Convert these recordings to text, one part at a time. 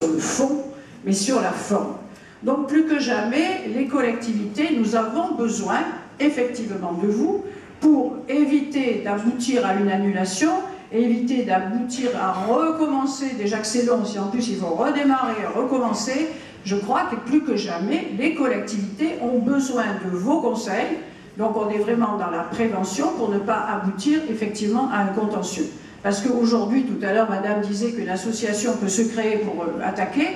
le fond, mais sur la forme. Donc plus que jamais, les collectivités, nous avons besoin effectivement de vous pour éviter d'aboutir à une annulation, éviter d'aboutir à recommencer, déjà que c'est long, si en plus il faut redémarrer, recommencer. Je crois que plus que jamais, les collectivités ont besoin de vos conseils. Donc on est vraiment dans la prévention pour ne pas aboutir effectivement à un contentieux. Parce qu'aujourd'hui, tout à l'heure, madame disait qu'une association peut se créer pour attaquer.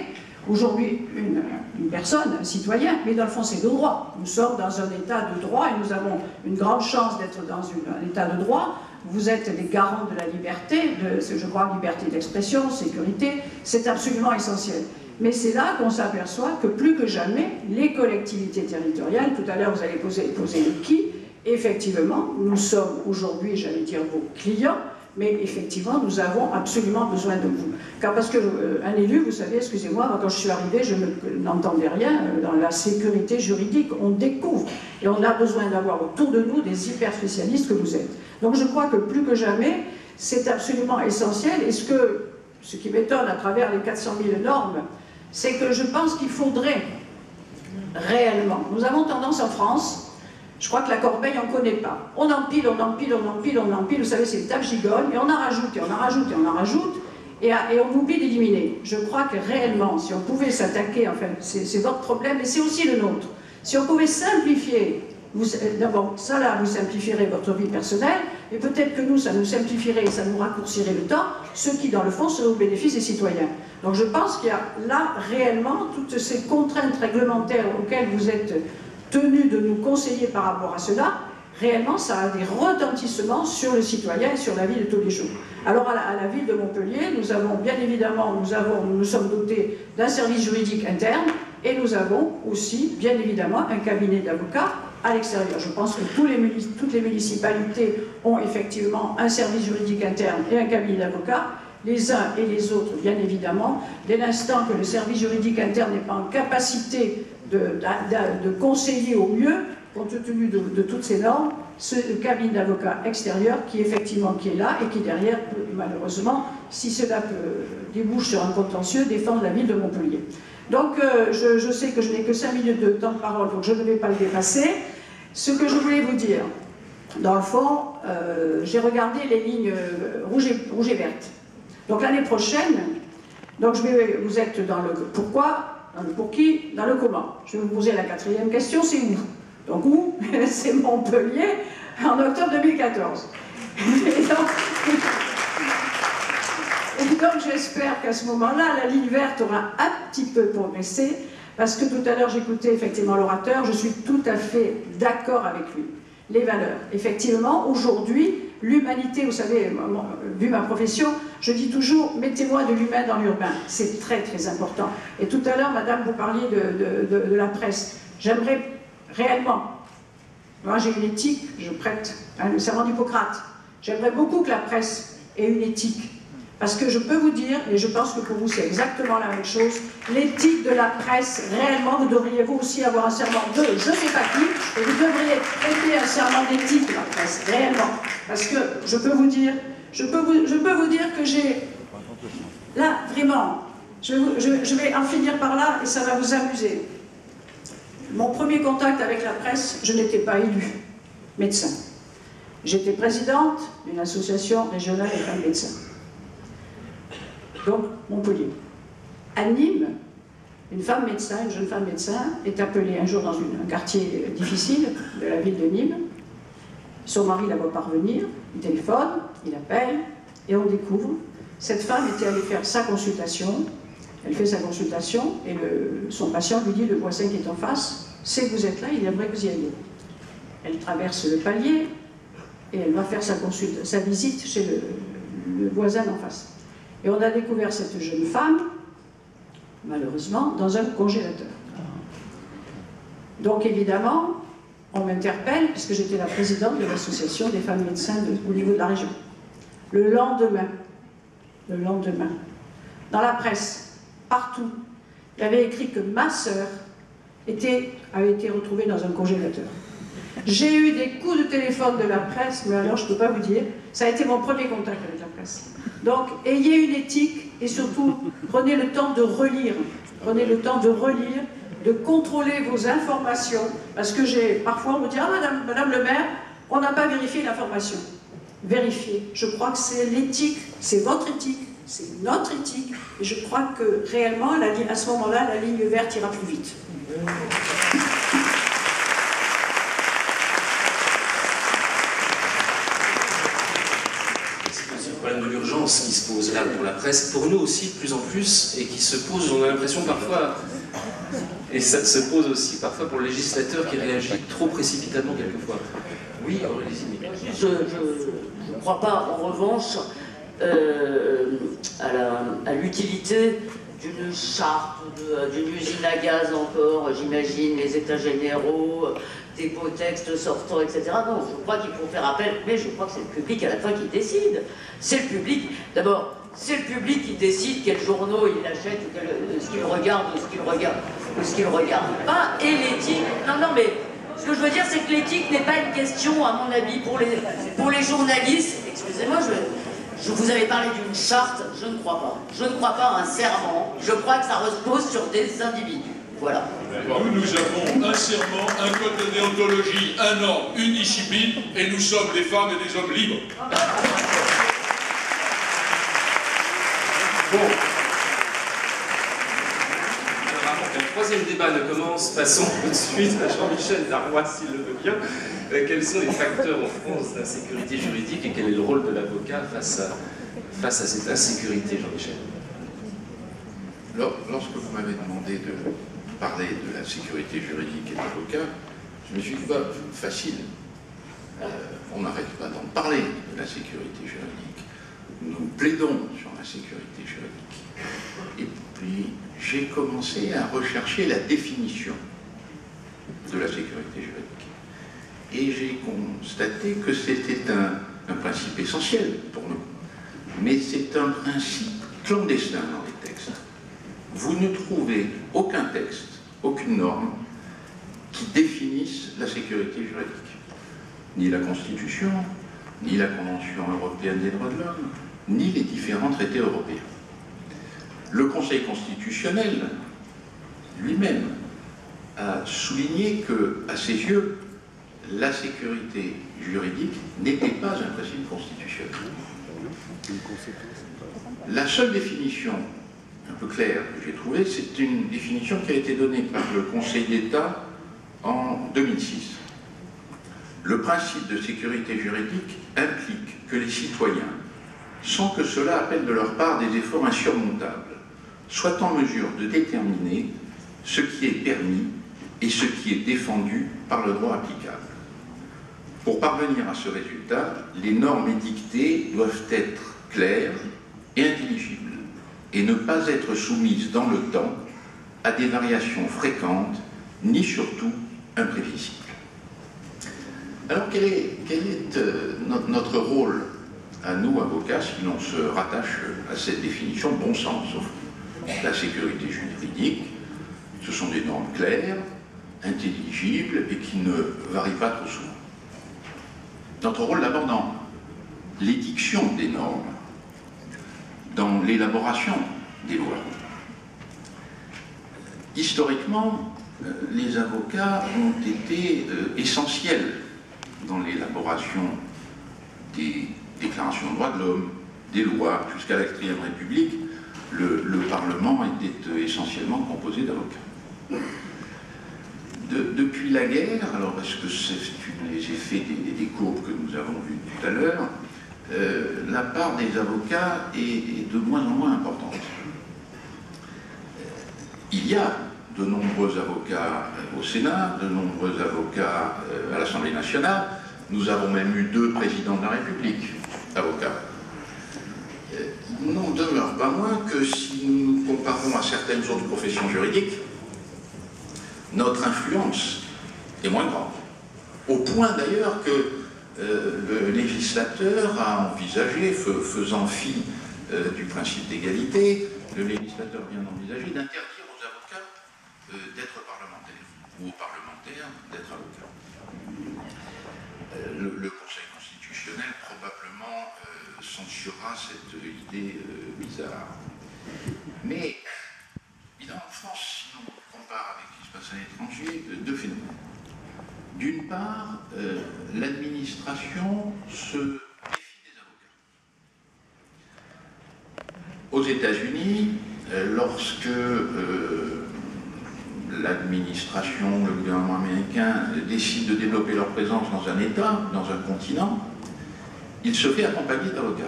Aujourd'hui, une personne, un citoyen, mais dans le fond c'est de droit. Nous sommes dans un état de droit et nous avons une grande chance d'être dans un état de droit. Vous êtes les garants de la liberté, je crois, liberté d'expression, sécurité, c'est absolument essentiel. Mais c'est là qu'on s'aperçoit que plus que jamais, les collectivités territoriales, tout à l'heure vous allez poser le qui, effectivement, nous sommes aujourd'hui, j'allais dire, vos clients, mais effectivement, nous avons absolument besoin de vous. Car parce qu'un élu, vous savez, excusez-moi, quand je suis arrivée, je n'entendais rien dans la sécurité juridique, on découvre. Et on a besoin d'avoir autour de nous des hyper spécialistes que vous êtes. Donc je crois que plus que jamais, c'est absolument essentiel. Et ce qui m'étonne à travers les 400 000 normes, c'est que je pense qu'il faudrait réellement, nous avons tendance en France, je crois que la corbeille, on ne connaît pas. On empile, on empile, on empile, on empile, vous savez, c'est le table gigogne, et on en rajoute, et on en rajoute, et on en rajoute, et on oublie d'éliminer. Je crois que réellement, si on pouvait s'attaquer, enfin, c'est votre problème, mais c'est aussi le nôtre. Si on pouvait simplifier, d'abord, ça là, vous simplifierez votre vie personnelle, et peut-être que nous, ça nous simplifierait et ça nous raccourcirait le temps, ce qui, dans le fond, serait au bénéfice des citoyens. Donc je pense qu'il y a là, réellement, toutes ces contraintes réglementaires auxquelles vous êtes tenu de nous conseiller par rapport à cela, réellement ça a des retentissements sur le citoyen et sur la vie de tous les jours. Alors à la ville de Montpellier, nous avons bien évidemment, nous sommes dotés d'un service juridique interne et nous avons aussi bien évidemment un cabinet d'avocats à l'extérieur. Je pense que toutes les municipalités ont effectivement un service juridique interne et un cabinet d'avocats. Les uns et les autres, bien évidemment, dès l'instant que le service juridique interne n'est pas en capacité de conseiller au mieux, compte tenu de toutes ces normes, ce cabinet d'avocats extérieur qui est là et qui derrière peut, malheureusement, si cela débouche sur un contentieux, défendre la ville de Montpellier. Donc je sais que je n'ai que 5 minutes de temps de parole, donc je ne vais pas le dépasser. Ce que je voulais vous dire, dans le fond, j'ai regardé les lignes rouges et vertes. Donc l'année prochaine, donc vous êtes dans le pourquoi, dans le pour qui, dans le comment. Je vais vous poser la 4e question, c'est où? Donc où? C'est Montpellier en octobre 2014. Et donc j'espère qu'à ce moment-là, la ligne verte aura un petit peu progressé, parce que tout à l'heure j'écoutais effectivement l'orateur, je suis tout à fait d'accord avec lui. Les valeurs. Effectivement, aujourd'hui, l'humanité, vous savez, vu ma profession, je dis toujours, mettez-moi de l'humain dans l'urbain. C'est très très important. Et tout à l'heure, madame, vous parliez de la presse. J'aimerais réellement, moi j'ai une éthique, je prête le serment d'Hippocrate, j'aimerais beaucoup que la presse ait une éthique. Parce que je peux vous dire, et je pense que pour vous c'est exactement la même chose, l'éthique de la presse, réellement, vous devriez vous aussi avoir un serment de je ne sais pas qui, et vous devriez prêter un serment d'éthique de la presse, réellement. Parce que je peux vous dire que j'ai, là, vraiment, je vais en finir par là et ça va vous amuser. Mon premier contact avec la presse, je n'étais pas élue médecin. J'étais présidente d'une association régionale des femmes médecins. Donc, Montpellier. À Nîmes, une femme médecin, une jeune femme médecin, est appelée un jour dans un quartier difficile de la ville de Nîmes. Son mari la voit parvenir, il téléphone, il appelle, et on découvre. Cette femme était allée faire sa consultation, elle fait sa consultation, et son patient lui dit, le voisin qui est en face, c'est que vous êtes là, il aimerait que vous y alliez. Elle traverse le palier, et elle va faire sa visite chez le voisin en face. Et on a découvert cette jeune femme, malheureusement, dans un congélateur. Donc évidemment, on m'interpelle, puisque j'étais la présidente de l'association des femmes médecins au niveau de la région. Le lendemain, dans la presse, partout, il y avait écrit que ma sœur avait été retrouvée dans un congélateur. J'ai eu des coups de téléphone de la presse, mais alors je ne peux pas vous dire, ça a été mon premier contact avec la presse. Donc, ayez une éthique et surtout, prenez le temps de relire. Prenez le temps de relire, de contrôler vos informations. Parce que parfois, on me dit « Ah, madame le maire, on n'a pas vérifié l'information. » Vérifiez. Je crois que c'est l'éthique, c'est votre éthique, c'est notre éthique. Et je crois que réellement, à ce moment-là, la ligne verte ira plus vite. C'est le problème de l'urgence qui se pose là pour la presse, pour nous aussi de plus en plus, et qui se pose, on a l'impression parfois, et ça se pose aussi parfois pour le législateur qui réagit trop précipitamment quelquefois. Oui, Aurélie Zimmi. Je ne crois pas, en revanche, à l'utilité d'une charte, d'une usine à gaz encore, j'imagine, les états généraux, des beaux textes sortants, etc. Non, je crois qu'il faut faire appel, mais je crois que c'est le public à la fin qui décide. C'est le public, d'abord, c'est le public qui décide quels journaux il achète, ce qu'il regarde ou ce qu'il regarde pas, et l'éthique. Non, mais ce que je veux dire, c'est que l'éthique n'est pas une question, à mon avis, pour les journalistes. Excusez-moi, je vous avais parlé d'une charte, je ne crois pas. Je ne crois pas à un serment, je crois que ça repose sur des individus. Voilà. Nous avons un serment, un code de déontologie, un ordre, une discipline, et nous sommes des femmes et des hommes libres. Bon. Alors avant qu'un troisième débat ne commence, passons tout de suite à Jean-Michel Darrois, s'il le veut bien. Quels sont les facteurs en France d'insécurité juridique et quel est le rôle de l'avocat face à cette insécurité, Jean-Michel? Lorsque vous m'avez demandé de parler de la sécurité juridique et de l'avocat, je me suis dit, bah, facile. On n'arrête pas d'en parler de la sécurité juridique. Nous plaidons sur la sécurité juridique. Et puis, j'ai commencé à rechercher la définition de la sécurité juridique. Et j'ai constaté que c'était un principe essentiel pour nous. Mais c'est un principe clandestin dans les textes. Vous ne trouvez aucun texte, aucune norme qui définisse la sécurité juridique. Ni la Constitution, ni la Convention européenne des droits de l'homme, ni les différents traités européens. Le Conseil constitutionnel lui-même a souligné que, à ses yeux, la sécurité juridique n'était pas un principe constitutionnel. La seule définition un peu claire que j'ai trouvée, c'est une définition qui a été donnée par le Conseil d'État en 2006. Le principe de sécurité juridique implique que les citoyens, sans que cela appelle de leur part des efforts insurmontables, soient en mesure de déterminer ce qui est permis et ce qui est défendu par le droit applicable. Pour parvenir à ce résultat, les normes édictées doivent être claires et intelligibles et ne pas être soumises dans le temps à des variations fréquentes ni surtout imprévisibles. Alors quel est notre rôle à nous, avocats, si l'on se rattache à cette définition de bon sens? La sécurité juridique, ce sont des normes claires, intelligibles et qui ne varient pas trop souvent. Notre rôle d'abord dans l'édiction des normes, dans l'élaboration des lois. Historiquement, les avocats ont été essentiels dans l'élaboration des déclarations des droits de l'homme, des lois. Jusqu'à la 4e République, le Parlement était essentiellement composé d'avocats. Depuis la guerre, alors est-ce que c'est les effets des courbes que nous avons vues tout à l'heure, la part des avocats est de moins en moins importante. Il y a de nombreux avocats au Sénat, de nombreux avocats à l'Assemblée nationale. Nous avons même eu 2 présidents de la République, avocats. Il n'en demeure pas moins que si nous nous comparons à certaines autres professions juridiques, notre influence est moins grande. Au point d'ailleurs que le législateur a envisagé, faisant fi du principe d'égalité, le législateur vient d'envisager d'interdire aux avocats d'être parlementaires, ou aux parlementaires d'être avocats. Le Conseil constitutionnel probablement s'en censurera cette idée bizarre. Mais, évidemment, en France, si on compare avec ce qui se passe à l'étranger, deux phénomènes. D'une part, l'administration se méfie des avocats. Aux États-Unis, lorsque l'administration, le gouvernement américain décide de développer leur présence dans un État, dans un continent, il se fait accompagner d'avocats.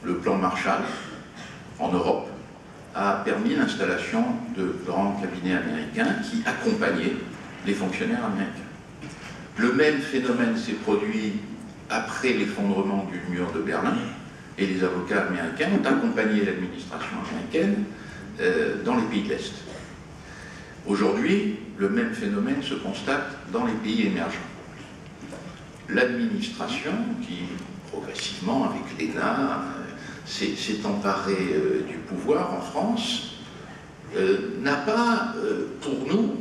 Le plan Marshall, en Europe, a permis l'installation de grands cabinets américains qui accompagnaient les fonctionnaires américains. Le même phénomène s'est produit après l'effondrement du mur de Berlin, et les avocats américains ont accompagné l'administration américaine dans les pays de l'Est. Aujourd'hui, le même phénomène se constate dans les pays émergents. L'administration, qui progressivement, avec l'ENA, s'est emparée du pouvoir en France, n'a pas, pour nous,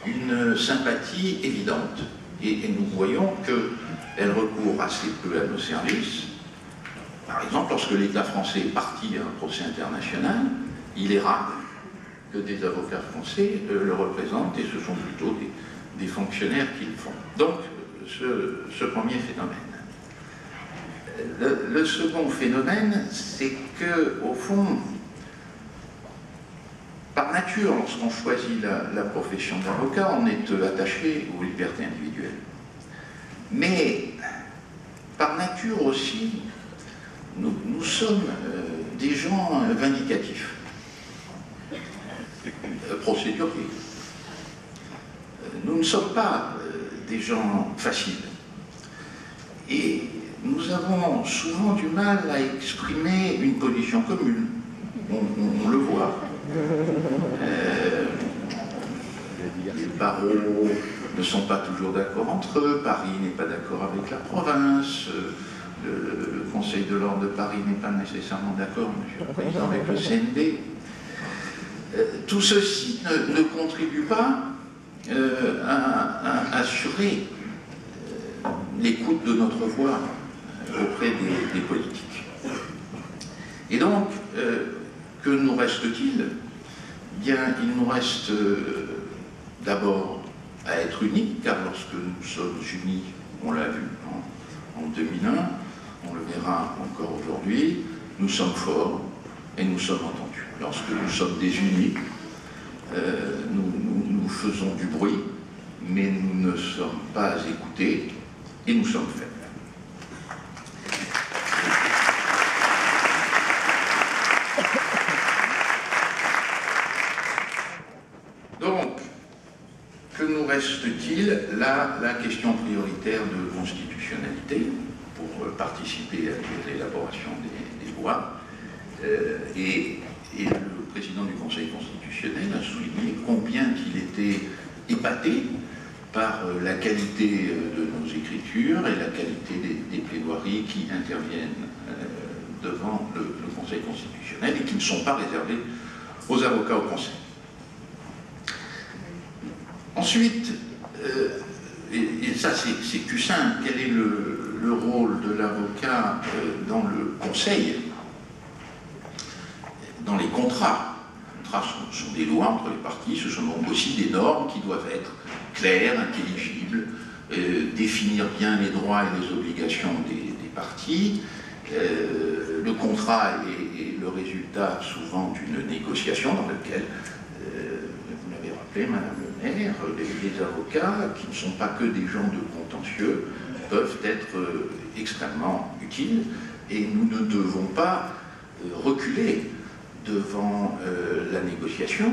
une sympathie évidente. Et nous voyons qu'elle recourt assez peu à nos services. Par exemple, lorsque l'État français est parti à un procès international, il est rare que des avocats français le représentent, et ce sont plutôt des fonctionnaires qui le font. Donc, ce premier phénomène. Le second phénomène, c'est que, au fond, par nature, lorsqu'on choisit la profession d'avocat, on est attaché aux libertés individuelles. Mais, par nature aussi, nous sommes des gens vindicatifs, procéduriers. Nous ne sommes pas des gens faciles. Et nous avons souvent du mal à exprimer une position commune. On le voit. Les barreaux ne sont pas toujours d'accord entre eux, Paris n'est pas d'accord avec la province, le Conseil de l'ordre de Paris n'est pas nécessairement d'accord, Monsieur le Président, avec le CND. Tout ceci ne contribue pas à assurer l'écoute de notre voix auprès des politiques. Et donc, que nous reste-t-il? Bien, il nous reste d'abord à être unis, car lorsque nous sommes unis, on l'a vu en 2001, on le verra encore aujourd'hui, nous sommes forts et nous sommes entendus. Lorsque nous sommes désunis, nous faisons du bruit, mais nous ne sommes pas écoutés et nous sommes faibles. Donc, que nous reste-t-il? Là, la question prioritaire de constitutionnalité pour participer à l'élaboration des lois. Et le président du Conseil constitutionnel a souligné combien il était épaté par la qualité de nos écritures et la qualité des plaidoiries qui interviennent devant le Conseil constitutionnel et qui ne sont pas réservées aux avocats au Conseil. Ensuite, et ça c'est plus simple, quel est le rôle de l'avocat dans le Conseil? Dans les contrats. Les contrats sont des lois entre les parties, ce sont donc aussi des normes qui doivent être claires, intelligibles, définir bien les droits et les obligations des parties. Le contrat est le résultat souvent d'une négociation dans laquelle, vous l'avez rappelé, Madame le maire, les avocats, qui ne sont pas que des gens de contentieux, peuvent être extrêmement utiles, et nous ne devons pas reculer devant la négociation.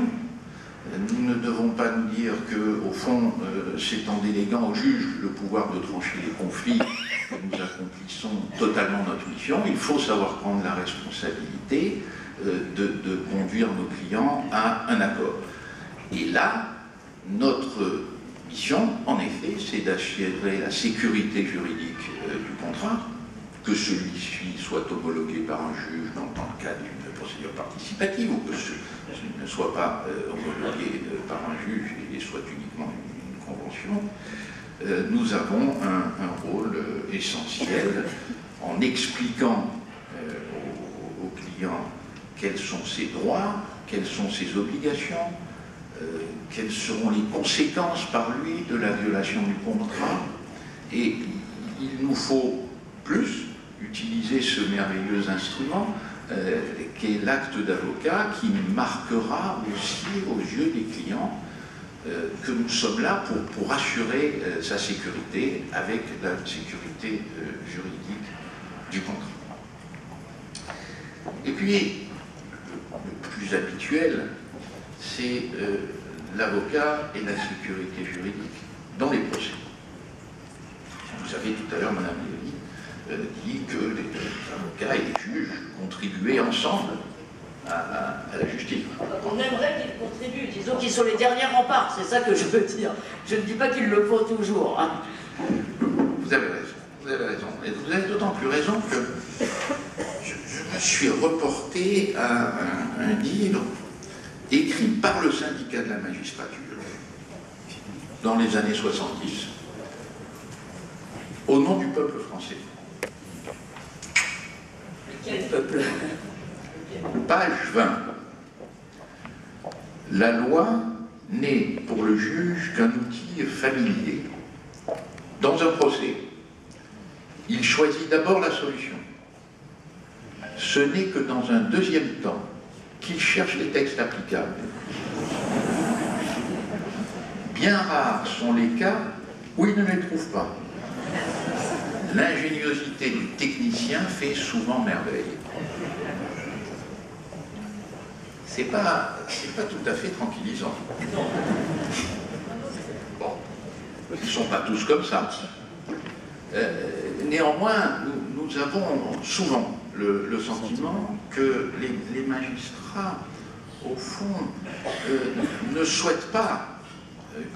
Nous ne devons pas nous dire qu'au fond, c'est en déléguant au juge le pouvoir de trancher les conflits que nous accomplissons totalement notre mission. Il faut savoir prendre la responsabilité de conduire nos clients à un accord. Et là, notre mission, en effet, c'est d'assurer la sécurité juridique du contrat, que celui-ci soit homologué par un juge dans le cadre d'une procédure participative, ou que ce ne soit pas homologué par un juge et soit uniquement une convention. Nous avons un rôle essentiel en expliquant au client quels sont ses droits, quelles sont ses obligations, quelles seront les conséquences par lui de la violation du contrat. Et il nous faut plus utiliser ce merveilleux instrument qu'est l'acte d'avocat, qui marquera aussi aux yeux des clients que nous sommes là pour assurer sa sécurité avec la sécurité juridique du contrat. Et puis, le plus habituel, c'est l'avocat et la sécurité juridique dans les procès. Vous savez, tout à l'heure, Mme Lévy dit que les avocats et les juges contribuaient ensemble à la justice. On aimerait qu'ils contribuent, disons qu'ils sont les derniers remparts, c'est ça que je veux dire. Je ne dis pas qu'ils le font toujours. Hein. Vous avez raison, vous avez raison. Et vous avez d'autant plus raison que je me suis reporté à un livre écrit par le syndicat de la magistrature dans les années 70, au nom du peuple français. Quel peuple? Page 20. La loi n'est pour le juge qu'un outil familier. Dans un procès, il choisit d'abord la solution. Ce n'est que dans un deuxième temps qu'il cherche les textes applicables. Bien rares sont les cas où il ne les trouve pas. L'ingéniosité du technicien fait souvent merveille. C'est pas tout à fait tranquillisant. Bon, ils ne sont pas tous comme ça. Néanmoins, nous avons souvent le sentiment que les magistrats, au fond, ne souhaitent pas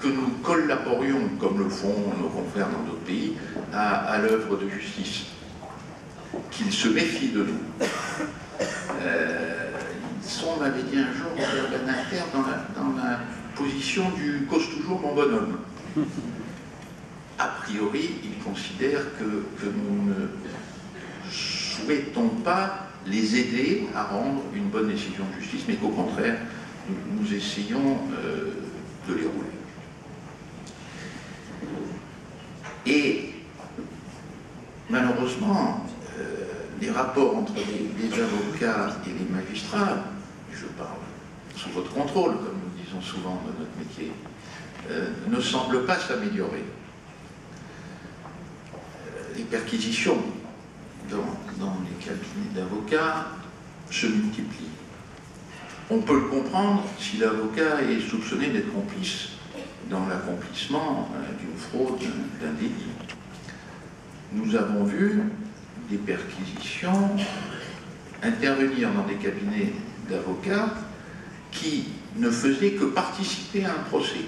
que nous collaborions, comme le font nos confrères dans d'autres pays, à l'œuvre de justice. Qu'ils se méfient de nous. On m'avait dit un jour, Robert Badinter, dans la position du « cause toujours mon bonhomme ». A priori, il considère que nous ne souhaitons pas les aider à rendre une bonne décision de justice, mais qu'au contraire, nous essayons de les rouler. Et malheureusement, les rapports entre les avocats et les magistrats, je parle sous votre contrôle, comme nous disons souvent dans notre métier, ne semblent pas s'améliorer. Les perquisitions dans les cabinets d'avocats se multiplient. On peut le comprendre si l'avocat est soupçonné d'être complice dans l'accomplissement d'une fraude, d'un délit. Nous avons vu des perquisitions intervenir dans des cabinets d'avocats qui ne faisaient que participer à un procès.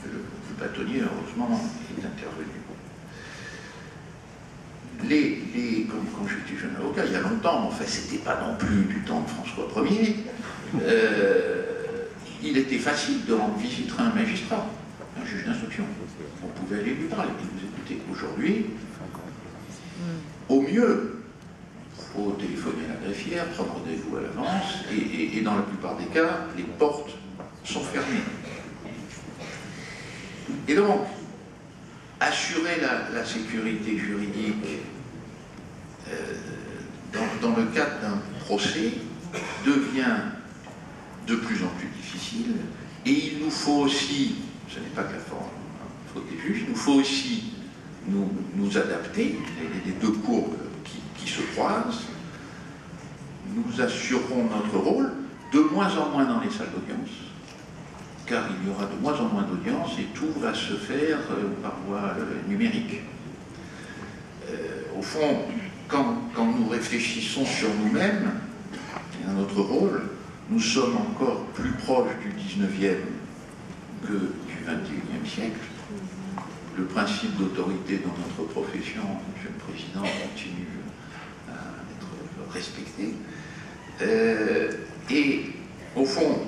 Le bâtonnier, heureusement, est intervenu. Quand j'étais jeune avocat, il y a longtemps, enfin, c'était pas non plus du temps de François Ier, il était facile de rendre visite à un magistrat, un juge d'instruction. On pouvait aller lui parler, nous écouter. Aujourd'hui, au mieux, il faut téléphoner à la greffière, prendre rendez-vous à l'avance, et dans la plupart des cas, les portes sont fermées. Et donc, assurer la sécurité juridique dans le cadre d'un procès devient de plus en plus difficile, et il nous faut aussi, ce n'est pas que la faute des juges, il nous faut aussi nous adapter, les deux courbes qui se croisent. Nous assurerons notre rôle de moins en moins dans les salles d'audience, car il y aura de moins en moins d'audience et tout va se faire par voie numérique. Au fond, quand nous réfléchissons sur nous-mêmes et à notre rôle, nous sommes encore plus proches du 19e que du 21e siècle. Le principe d'autorité dans notre profession, Monsieur le Président, continue à être respecté. Et au fond,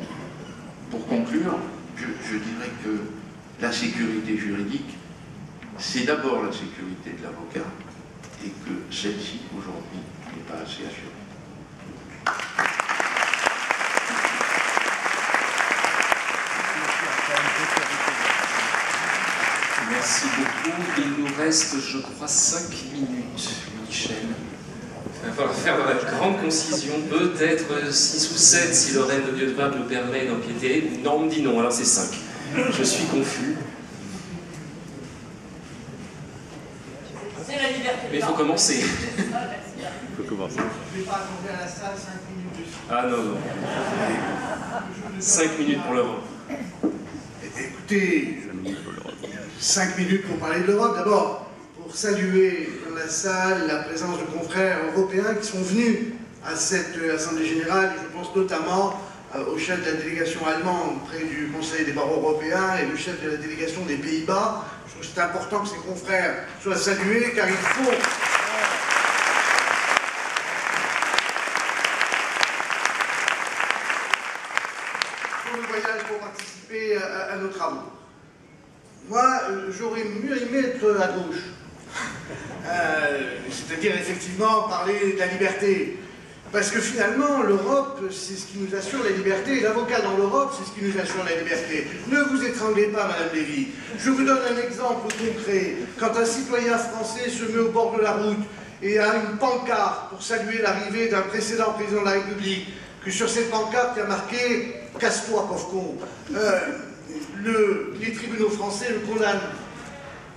pour conclure, je dirais que la sécurité juridique, c'est d'abord la sécurité de l'avocat et que celle-ci, aujourd'hui, n'est pas assez assurée. Merci beaucoup. Il nous reste, je crois, 5 minutes, Michel. Il va falloir faire une grande concision, peut-être 6 ou 7 si Lorraine de Vieux-de-Vabre nous permet d'empiéter. Non, on me dit non, alors c'est 5. Je suis confus. C'est la liberté. Mais il faut commencer. Je ne vais pas accorder à la salle 5 minutes de silence. Ah non, non. 5 minutes pour l'Europe. Écoutez, 5 minutes pour parler de l'Europe. D'abord, pour saluer dans la salle la présence de confrères européens qui sont venus à cette Assemblée Générale. Je pense notamment au chef de la délégation allemande près du Conseil des barreaux européens et le chef de la délégation des Pays-Bas. Je trouve que c'est important que ces confrères soient salués car il faut... le voyage pour participer à nos travaux. Moi, j'aurais mieux aimé être à gauche. C'est-à-dire, effectivement, parler de la liberté. Parce que finalement, l'Europe, c'est ce qui nous assure la liberté. Et l'avocat dans l'Europe, c'est ce qui nous assure la liberté. Ne vous étranglez pas, Madame Lévy. Je vous donne un exemple concret. Quand un citoyen français se met au bord de la route et a une pancarte pour saluer l'arrivée d'un précédent président de la République, que sur cette pancarte, il y a marqué « Casse-toi, pauvre con ». Les tribunaux français le condamnent.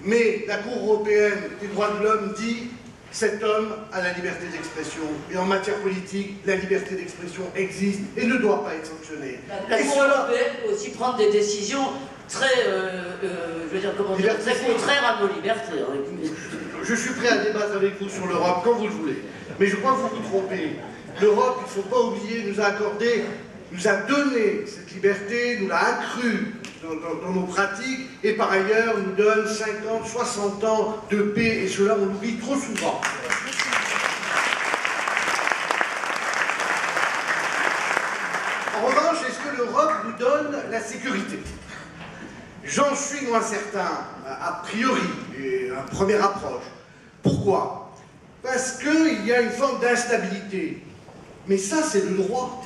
Mais la Cour européenne des droits de l'homme dit « cet homme a la liberté d'expression ». Et en matière politique, la liberté d'expression existe et ne doit pas être sanctionnée. La Cour européenne peut aussi prendre des décisions très, je veux dire, comment dire, très contraires à nos libertés. Je suis prêt à débattre avec vous sur l'Europe quand vous le voulez. Mais je crois que vous vous trompez. L'Europe, il ne faut pas oublier, nous a accordé, nous a donné cette liberté, nous l'a accrue dans nos pratiques, et par ailleurs nous donne 50, 60 ans de paix, et cela on l'oublie trop souvent. En revanche, est-ce que l'Europe nous donne la sécurité? J'en suis moins certain, a priori, et à première approche. Pourquoi? Parce qu'il y a une forme d'instabilité. Mais ça, c'est le droit.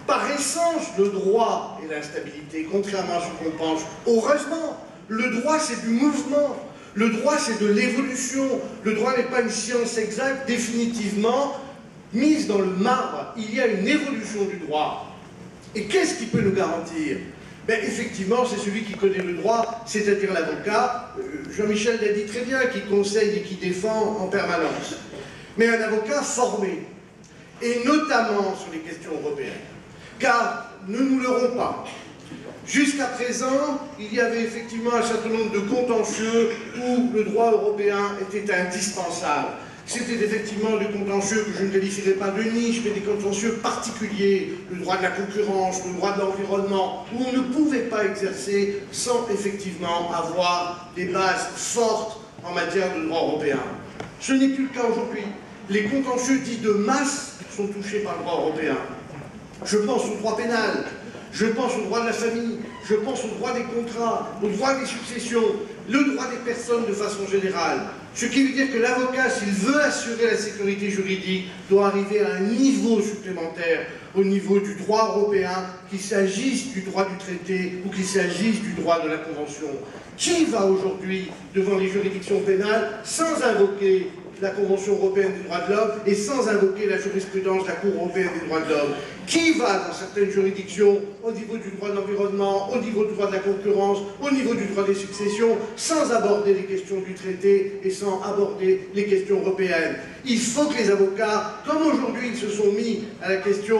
Par essence, le droit et l'instabilité, contrairement à ce qu'on pense. Heureusement, le droit, c'est du mouvement. Le droit, c'est de l'évolution. Le droit n'est pas une science exacte, définitivement mise dans le marbre. Il y a une évolution du droit. Et qu'est-ce qui peut nous garantir? Ben, effectivement, c'est celui qui connaît le droit, c'est-à-dire l'avocat. Jean-Michel l'a dit très bien, qui conseille et qui défend en permanence. Mais un avocat formé, et notamment sur les questions européennes. Car, ne nous leurrons pas, jusqu'à présent, il y avait effectivement un certain nombre de contentieux où le droit européen était indispensable. C'était effectivement des contentieux que je ne qualifierais pas de niche, mais des contentieux particuliers, le droit de la concurrence, le droit de l'environnement, où on ne pouvait pas exercer sans effectivement avoir des bases fortes en matière de droit européen. Ce n'est plus le cas aujourd'hui. Les contentieux dits de masse sont touchés par le droit européen. Je pense au droit pénal, je pense au droit de la famille, je pense au droit des contrats, au droit des successions, le droit des personnes de façon générale. Ce qui veut dire que l'avocat, s'il veut assurer la sécurité juridique, doit arriver à un niveau supplémentaire, au niveau du droit européen, qu'il s'agisse du droit du traité ou qu'il s'agisse du droit de la Convention. Qui va aujourd'hui devant les juridictions pénales sans invoquer la Convention européenne des droits de l'homme et sans invoquer la jurisprudence de la Cour européenne des droits de l'homme? Qui va dans certaines juridictions, au niveau du droit de l'environnement, au niveau du droit de la concurrence, au niveau du droit des successions, sans aborder les questions du traité et sans aborder les questions européennes? Il faut que les avocats, comme aujourd'hui ils se sont mis à la question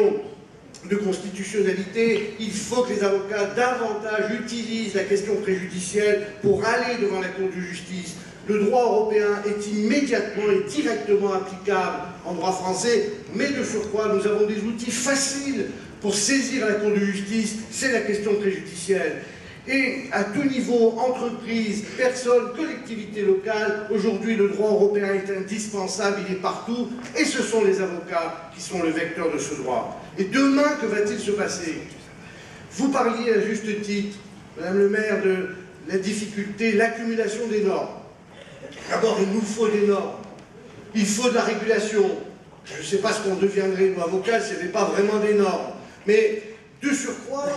de constitutionnalité, il faut que les avocats davantage utilisent la question préjudicielle pour aller devant la Cour de justice. Le droit européen est immédiatement et directement applicable en droit français, mais de surcroît, nous avons des outils faciles pour saisir la Cour de justice, c'est la question préjudicielle. Et à tout niveau, entreprise, personne, collectivité locale, aujourd'hui le droit européen est indispensable, il est partout, et ce sont les avocats qui sont le vecteur de ce droit. Et demain, que va-t-il se passer? Vous parliez à juste titre, Madame le maire, de la difficulté, l'accumulation des normes. D'abord, il nous faut des normes. Il faut de la régulation. Je ne sais pas ce qu'on deviendrait, nous, avocats, s'il n'y avait pas vraiment des normes. Mais, de surcroît,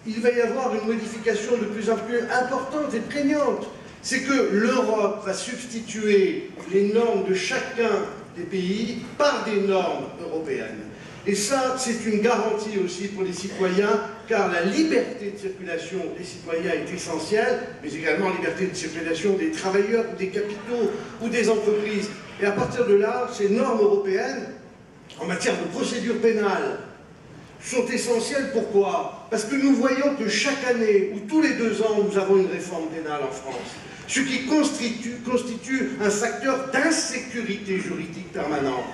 il va y avoir une modification de plus en plus importante et prégnante. C'est que l'Europe va substituer les normes de chacun des pays par des normes européennes. Et ça, c'est une garantie aussi pour les citoyens, car la liberté de circulation des citoyens est essentielle, mais également la liberté de circulation des travailleurs, ou des capitaux, ou des entreprises. Et à partir de là, ces normes européennes, en matière de procédure pénale, sont essentielles. Pourquoi? Parce que nous voyons que chaque année, ou tous les 2 ans, nous avons une réforme pénale en France, ce qui constitue un facteur d'insécurité juridique permanente.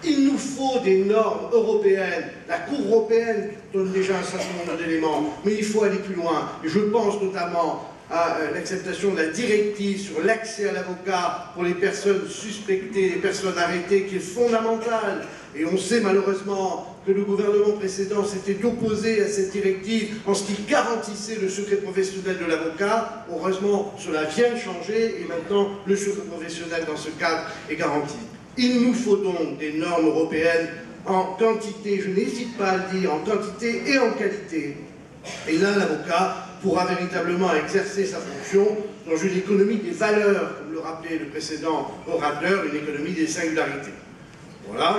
Il nous faut des normes européennes. La Cour européenne donne déjà un certain nombre d'éléments, mais il faut aller plus loin. Et je pense notamment à l'acceptation de la directive sur l'accès à l'avocat pour les personnes suspectées, les personnes arrêtées, qui est fondamentale. Et on sait malheureusement que le gouvernement précédent s'était opposé à cette directive en ce qui garantissait le secret professionnel de l'avocat. Heureusement, cela vient de changer et maintenant le secret professionnel dans ce cadre est garanti. Il nous faut donc des normes européennes en quantité, je n'hésite pas à le dire, en quantité et en qualité. Et là, l'avocat pourra véritablement exercer sa fonction dans une économie des valeurs, comme le rappelait le précédent orateur, une économie des singularités. Voilà,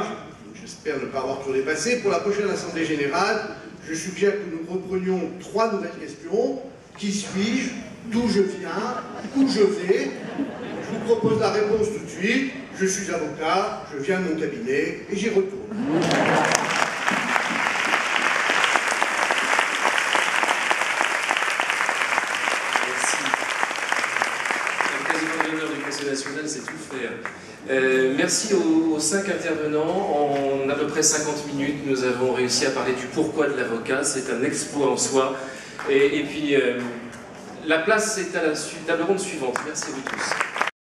j'espère ne pas avoir trop dépassé. Pour la prochaine Assemblée Générale, je suggère que nous reprenions 3 nouvelles questions. Qui suis-je? D'où je viens? Où je vais? Je vous propose la réponse tout de suite. Je suis avocat, je viens de mon cabinet et j'y retourne. National, c'est tout faire. Merci aux 5 intervenants. En à peu près 50 minutes, nous avons réussi à parler du pourquoi de l'avocat. C'est un exploit en soi. Et puis, la place est à la table ronde suivante. Merci à vous tous.